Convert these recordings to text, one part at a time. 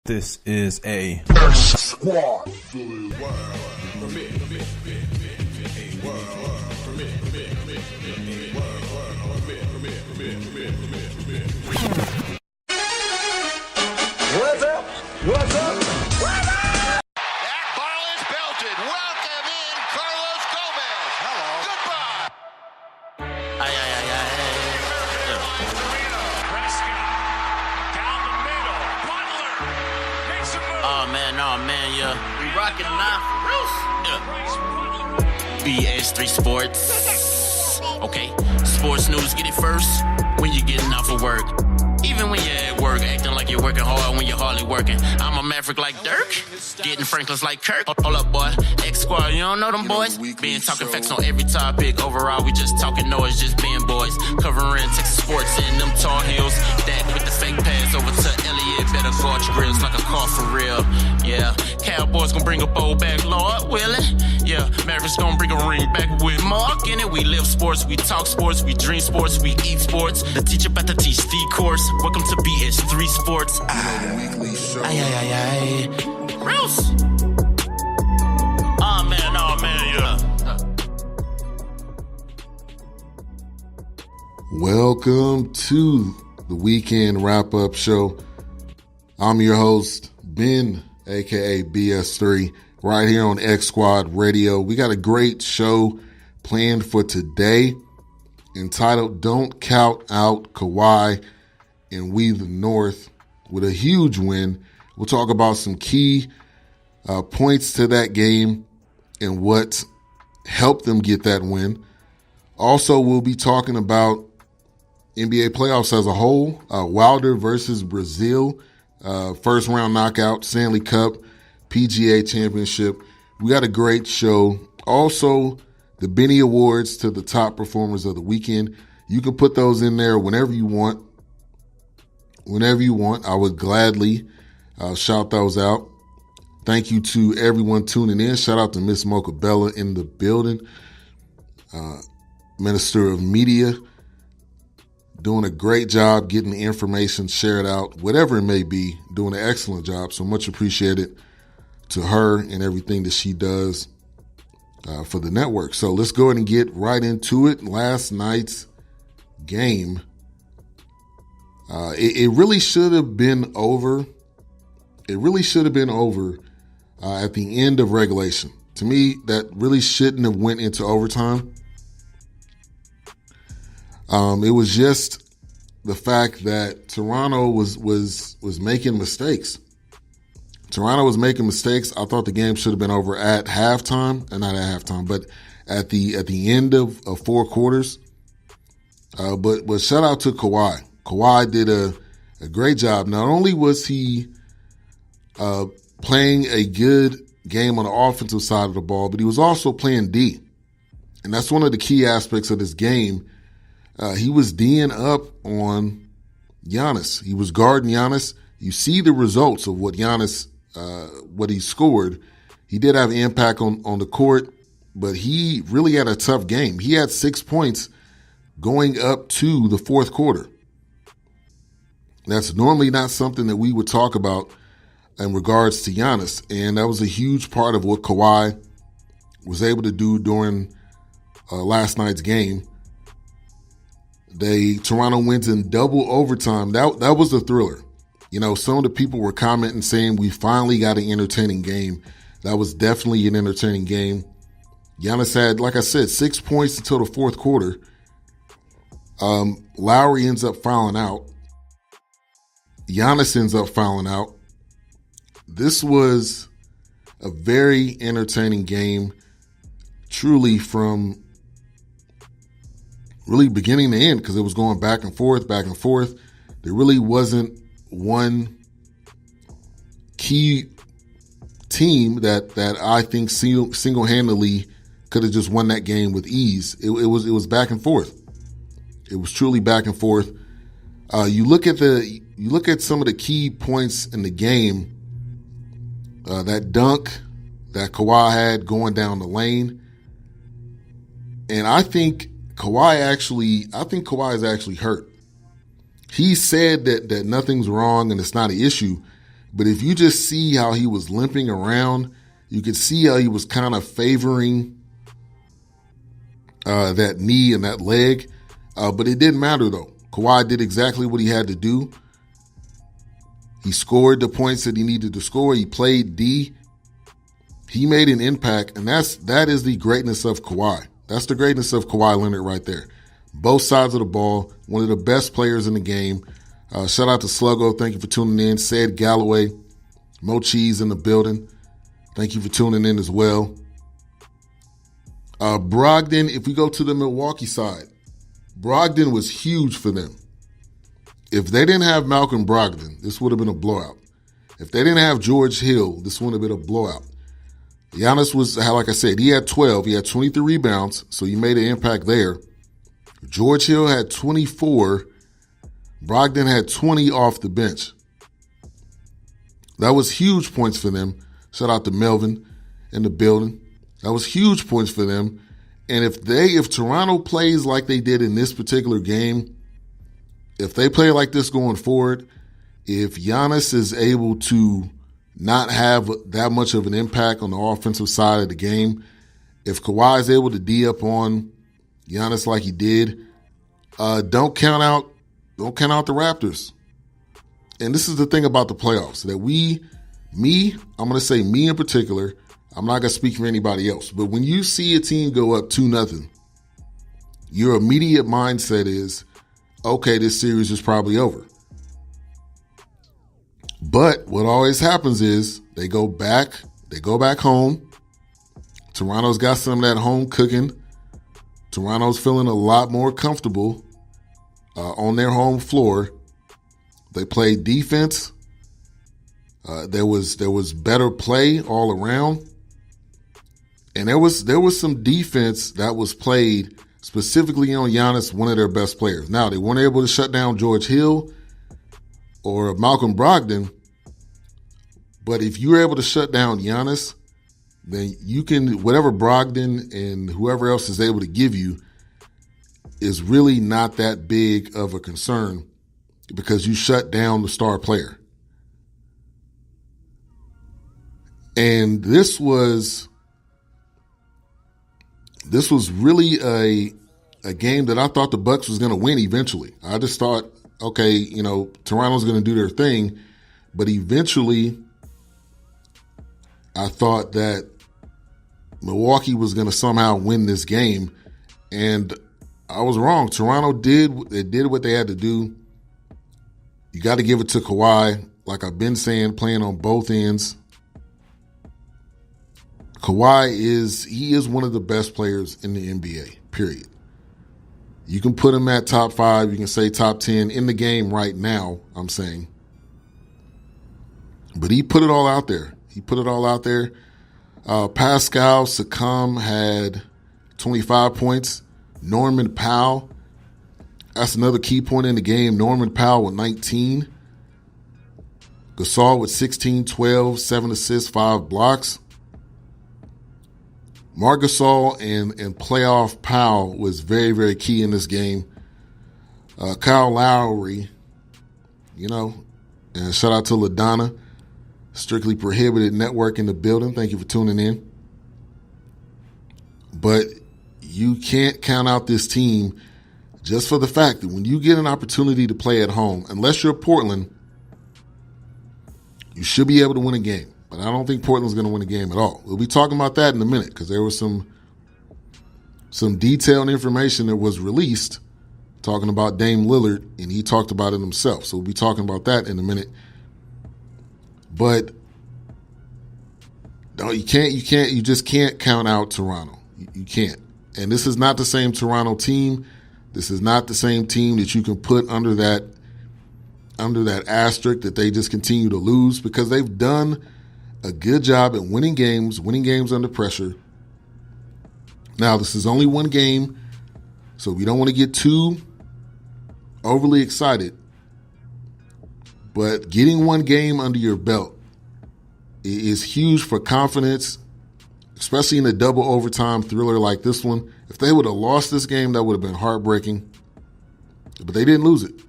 This is a Squad. What's up? What's up? That ball is belted. Welcome in Carlos Gomez. Hello. Goodbye. Ay, ay, ay, ay. Down the middle. Butler makes a move. Oh, man, yeah. We rocking now for real. Yeah. BS3 Sports. Okay. Sports news, get it first when you're getting off of work. Even when you're at work, acting like you're working hard when you're hardly working. I'm a maverick like Dirk, getting Franklin's like Kirk. Hold up, boy. X-Squad, you don't know them boys? Being talking facts on every topic. Overall, we just talking noise, just being boys. Covering Texas sports in them tall heels. That with the fake pass over to Elliott. Better guard your grills like a car for real. Yeah, Cowboys gonna bring a bowl back, Lord, will it? Yeah, Mavericks gonna bring a ring back with Mark in it. We live sports, we talk sports, we dream sports, we eat sports. The teacher about to teach the course. Welcome to BS3 Sports. Ay, ay, ay, ay. Gross. Oh, man, yeah. Welcome to the weekend wrap-up show. I'm your host, Ben, aka BS3, right here on X Squad Radio. We got a great show planned for today entitled Don't Count Out Kawhi and We the North with a huge win. We'll talk about some key points to that game and what helped them get that win. Also, we'll be talking about NBA playoffs as a whole, Wilder versus Breazeale, first round knockout, Stanley Cup, PGA Championship. We got a great show. Also, the Benny Awards to the top performers of the weekend. You can put those in there whenever you want. Whenever you want, I would gladly shout those out. Thank you to everyone tuning in. Shout out to Miss Mocha Bella in the building. Minister of Media, doing a great job getting the information shared out, whatever it may be, doing an excellent job. So much appreciated to her and everything that she does for the network. So let's go ahead and get right into it. Last night's game. It really should have been over. It really should have been over at the end of regulation. To me, that really shouldn't have went into overtime. It was just the fact that Toronto was making mistakes. Toronto was making mistakes. I thought the game should have been over at halftime, and not at halftime, but at the end of four quarters. But shout out to Kawhi. Kawhi did a great job. Not only was he playing a good game on the offensive side of the ball, but he was also playing D. And that's one of the key aspects of this game. He was D'ing up on Giannis. He was guarding Giannis. You see the results of what Giannis, what he scored. He did have an impact on the court, but he really had a tough game. He had 6 points going up to the fourth quarter. That's normally not something that we would talk about in regards to Giannis. And that was a huge part of what Kawhi was able to do during last night's game. Toronto wins in double overtime. That was a thriller. You know, some of the people were commenting saying we finally got an entertaining game. That was definitely an entertaining game. Giannis had, like I said, 6 points until the fourth quarter. Lowry ends up fouling out. Giannis ends up fouling out. This was a very entertaining game, truly from really beginning to end, because it was going back and forth, back and forth. There really wasn't one key team that I think single-handedly could have just won that game with ease. It was back and forth. It was truly back and forth. You look at some of the key points in the game. That dunk that Kawhi had going down the lane, and I think Kawhi is actually hurt. He said that nothing's wrong and it's not an issue, But if you just see how he was limping around, you could see how he was kind of favoring that knee and that leg. But it didn't matter, though. Kawhi did exactly what he had to do. He scored the points that he needed to score. He played D. He made an impact, and that is the greatness of Kawhi. That's the greatness of Kawhi Leonard right there. Both sides of the ball, one of the best players in the game. Shout out to Sluggo. Thank you for tuning in. Said Galloway, Mo Cheese in the building. Thank you for tuning in as well. Brogdon, if we go to the Milwaukee side, Brogdon was huge for them. If they didn't have Malcolm Brogdon, this would have been a blowout. If they didn't have George Hill, this would have been a blowout. Giannis was, like I said, he had 12. He had 23 rebounds, so he made an impact there. George Hill had 24. Brogdon had 20 off the bench. That was huge points for them. Shout out to Melvin in the building. That was huge points for them. And if Toronto plays like they did in this particular game, if they play like this going forward, if Giannis is able to not have that much of an impact on the offensive side of the game, if Kawhi is able to D up on Giannis like he did, don't count out the Raptors. And this is the thing about the playoffs, that I'm going to say me in particular, I'm not going to speak for anybody else, but when you see a team go up 2-0, your immediate mindset is, okay, this series is probably over. But what always happens is they go back home. Toronto's got some of that home cooking. Toronto's feeling a lot more comfortable on their home floor. They played defense. There was better play all around. And there was some defense that was played specifically on Giannis, one of their best players. Now, they weren't able to shut down George Hill or Malcolm Brogdon, but if you're able to shut down Giannis, then you can, whatever Brogdon and whoever else is able to give you is really not that big of a concern because you shut down the star player. And this was really a game that I thought the Bucks was going to win eventually. I just thought, okay, Toronto's going to do their thing, but eventually I thought that Milwaukee was going to somehow win this game, and I was wrong. Toronto did what they had to do. You got to give it to Kawhi, like I've been saying, playing on both ends. Kawhi is one of the best players in the NBA, period. You can put him at top 5. You can say top 10 in the game right now, I'm saying. But he put it all out there. Pascal Siakam had 25 points. Norman Powell, that's another key point in the game. Norman Powell with 19. Gasol with 16, 12, 7 assists, 5 blocks. Marc Gasol and playoff Powell was very, very key in this game. Kyle Lowry, and shout out to LaDonna, Strictly Prohibited Network in the building. Thank you for tuning in. But you can't count out this team just for the fact that when you get an opportunity to play at home, unless you're Portland, you should be able to win a game. But I don't think Portland's going to win a game at all. We'll be talking about that in a minute because there was some detailed information that was released talking about Dame Lillard, and he talked about it himself. So we'll be talking about that in a minute. But no, you just can't count out Toronto. You can't. And this is not the same Toronto team. This is not the same team that you can put under that asterisk that they just continue to lose, because they've done a good job at winning games under pressure. Now, this is only one game, so we don't want to get too overly excited. But getting one game under your belt is huge for confidence, especially in a double overtime thriller like this one. If they would have lost this game, that would have been heartbreaking. But they didn't lose it.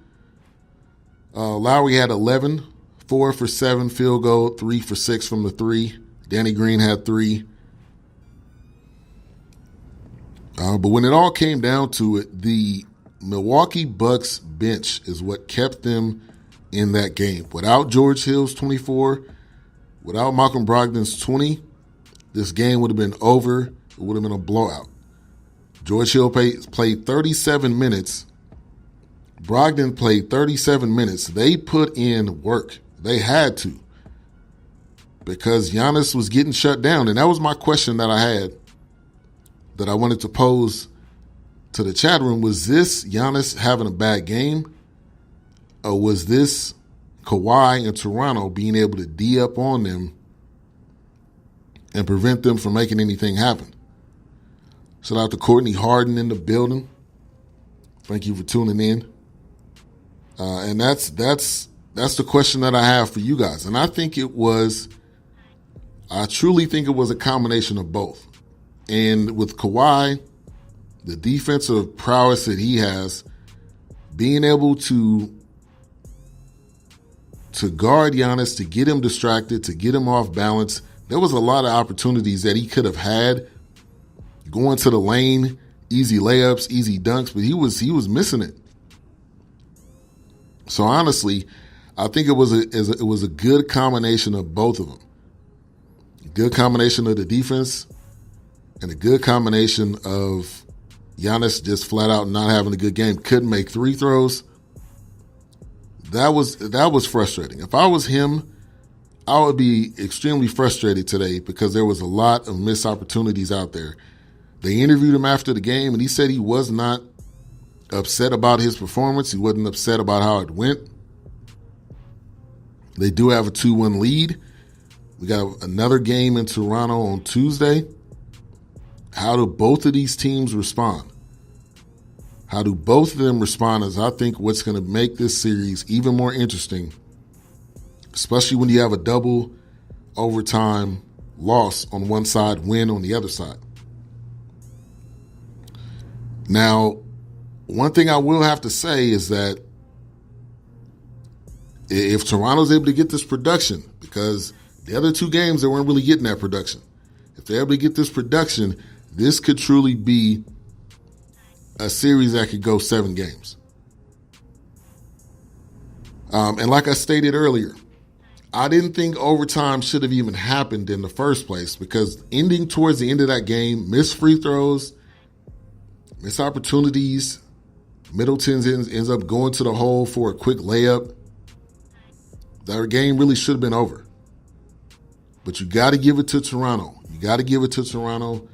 Lowry had 11, 4 for 7 field goal, 3 for 6 from the three. Danny Green had 3. But when it all came down to it, the Milwaukee Bucks bench is what kept them in that game. Without George Hill's 24, without Malcolm Brogdon's 20, this game would have been over. It would have been a blowout. George Hill played 37 minutes. Brogdon played 37 minutes. They put in work. They had to, because Giannis was getting shut down. And that was my question that I had, that I wanted to pose to the chat room. Was this Giannis having a bad game? Or was this Kawhi and Toronto being able to D up on them and prevent them from making anything happen? Shout out to Courtney Harden in the building. Thank you for tuning in. And that's the question that I have for you guys. And I truly think it was a combination of both. And with Kawhi, the defensive prowess that he has, being able to guard Giannis, to get him distracted, to get him off balance, there was a lot of opportunities that he could have had going to the lane, easy layups, easy dunks, but he was missing it. So honestly, I think it was a good combination of both of them. A good combination of the defense and a good combination of Giannis just flat out not having a good game. Couldn't make 3 throws. That was frustrating. If I was him, I would be extremely frustrated today, because there was a lot of missed opportunities out there. They interviewed him after the game, and he said he was not upset about his performance. He wasn't upset about how it went. They do have a 2-1 lead. We got another game in Toronto on Tuesday. How do both of these teams respond? How do both of them respond is, I think, what's going to make this series even more interesting, especially when you have a double overtime loss on one side, win on the other side. Now, one thing I will have to say is that if Toronto's able to get this production, because the other 2 games they weren't really getting that production, if they're able to get this production, this could truly be a series that could go 7 games. And like I stated earlier, I didn't think overtime should have even happened in the first place, because ending towards the end of that game, missed free throws, missed opportunities, Middleton ends up going to the hole for a quick layup. That game really should have been over. But you got to give it to Toronto. You got to give it to Toronto.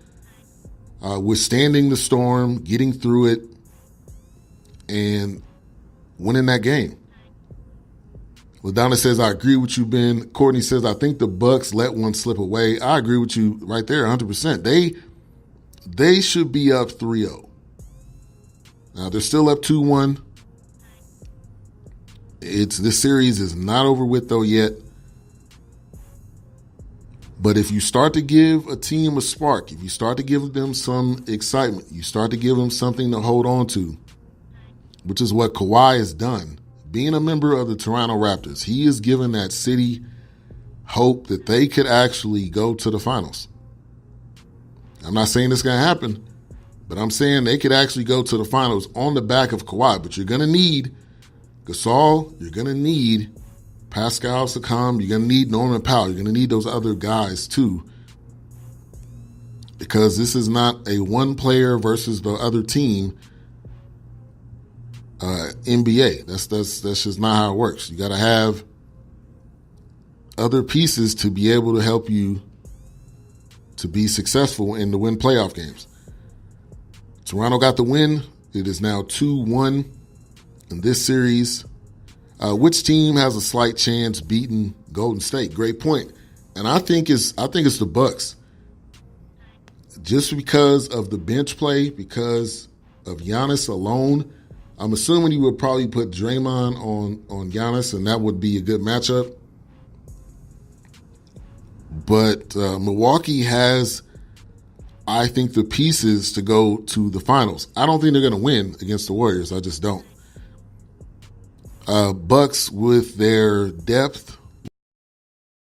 Withstanding the storm, getting through it, and winning that game. LaDonna says, I agree with you, Ben. Courtney says, I think the Bucks let one slip away. I agree with you right there, 100%. They should be up 3-0. Now, they're still up 2-1. This series is not over with, though, yet. But if you start to give a team a spark, if you start to give them some excitement, you start to give them something to hold on to, which is what Kawhi has done. Being a member of the Toronto Raptors, he has given that city hope that they could actually go to the finals. I'm not saying it's going to happen, but I'm saying they could actually go to the finals on the back of Kawhi. But you're going to need Gasol, you're going to need Pascal Siakam, you're going to need Norman Powell, you're going to need those other guys too, because this is not a one player versus the other team NBA. That's just not how it works. You got to have other pieces to be able to help you to be successful and to win playoff games. Toronto got the win. It is now 2-1 in this series. Which team has a slight chance beating Golden State? Great point. And I think it's the Bucks. Just because of the bench play, because of Giannis alone, I'm assuming you would probably put Draymond on Giannis, and that would be a good matchup. But Milwaukee has, I think, the pieces to go to the finals. I don't think they're going to win against the Warriors. I just don't. Bucks, with their depth,